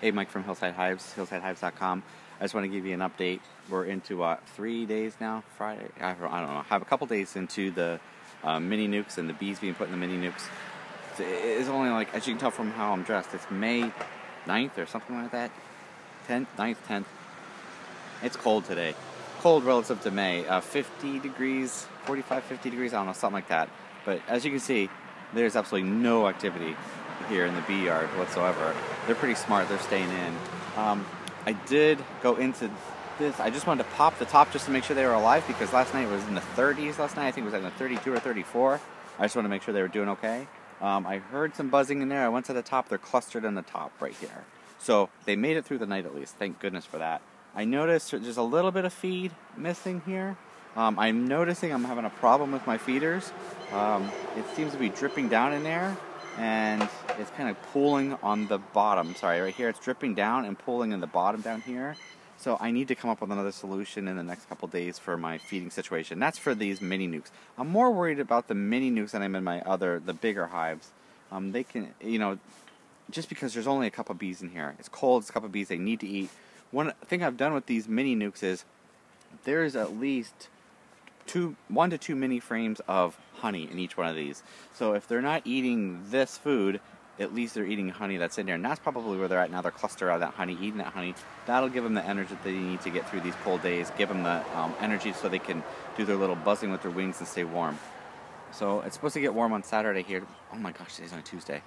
Hey, Mike from Hillside Hives, hillsidehives.com. I just want to give you an update. We're into 3 days now, Friday, I don't know, have a couple days into the mini-nucs and the bees being put in the mini-nucs. It's only like, as you can tell from how I'm dressed, it's May 9th or something like that. 10th, 9th, 10th. It's cold today. Cold relative to May. 50 degrees, 45, 50 degrees, I don't know, something like that. But as you can see, there's absolutely no activity here in the bee yard whatsoever. They're pretty smart, they're staying in. I did go into this, I just wanted to pop the top just to make sure they were alive, because last night it was in the 30s last night. I think it was in the 32 or 34. I just wanted to make sure they were doing okay. I heard some buzzing in there. I went to the top. They're clustered in the top right here. So they made it through the night at least. Thank goodness for that. I noticed there's a little bit of feed missing here. I'm noticing I'm having a problem with my feeders. It seems to be dripping down in there, and it's kind of pooling on the bottom. Sorry, right here it's dripping down and pooling in the bottom down here. So I need to come up with another solution in the next couple days for my feeding situation. That's for these mini-nucs. I'm more worried about the mini-nucs than I'm in the bigger hives. They can, just because there's only a couple bees in here. It's cold, it's a couple bees, they need to eat. One thing I've done with these mini-nucs is there's at least 1 to 2 mini frames of honey in each one of these. So if they're not eating this food, at least they're eating honey that's in there, and that's probably where they're at now. They're clustered out of that honey, eating that honey. That'll give them the energy that they need to get through these cold days, give them the energy so they can do their little buzzing with their wings and stay warm. So it's supposed to get warm on Saturday here. Oh my gosh, today's only Tuesday.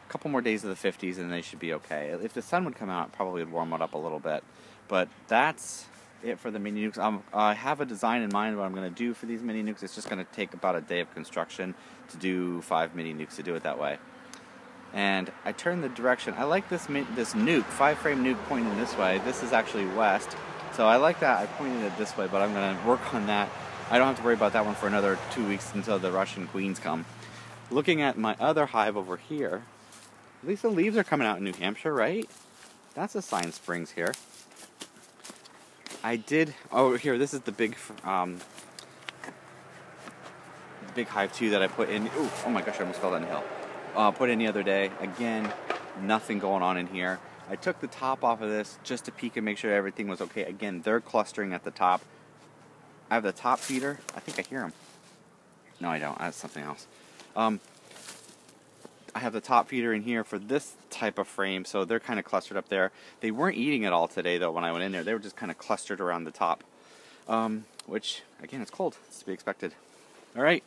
A couple more days of the 50s and they should be okay. If the sun would come out, it probably would warm it up a little bit. But that's it for the mini-nucs. I have a design in mind what I'm going to do for these mini-nucs. It's just going to take about a day of construction to do 5 mini-nucs, to do it that way. And I turned the direction. I like this nuc, 5-frame nuc pointing this way. This is actually west, so I like that. I pointed it this way, but I'm going to work on that. I don't have to worry about that one for another 2 weeks until the Russian queens come. Looking at my other hive over here, at least the leaves are coming out in New Hampshire, right? That's a sign spring's here. Here, this is the big hive too that I put in. Ooh, oh my gosh, I almost fell down the hill. Put in the other day. Again, nothing going on in here. I took the top off of this just to peek and make sure everything was okay. Again, they're clustering at the top. I have the top feeder. I think I hear them. No, I don't. That's something else. I have the top feeder in here for this type of frame, so they're kind of clustered up there. They weren't eating it all today, though, when I went in there. They were just kind of clustered around the top, which, again, it's cold. It's to be expected. All right,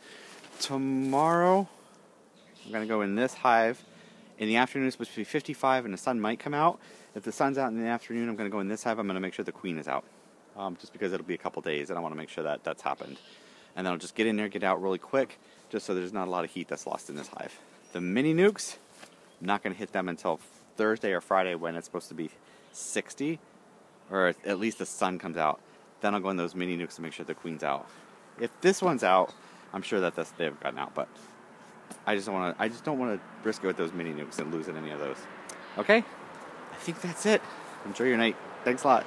tomorrow I'm going to go in this hive. In the afternoon, it's supposed to be 55, and the sun might come out. If the sun's out in the afternoon, I'm going to go in this hive. I'm going to make sure the queen is out, just because it'll be a couple days, and I want to make sure that that's happened. And then I'll just get in there, get out really quick, just so there's not a lot of heat that's lost in this hive. The mini-nucs, I'm not going to hit them until Thursday or Friday when it's supposed to be 60, or at least the sun comes out. Then I'll go in those mini-nucs to make sure the queen's out. If this one's out, I'm sure that they've gotten out, but I just don't want to risk it with those mini-nucs and losing any of those. Okay? I think that's it. Enjoy your night. Thanks a lot.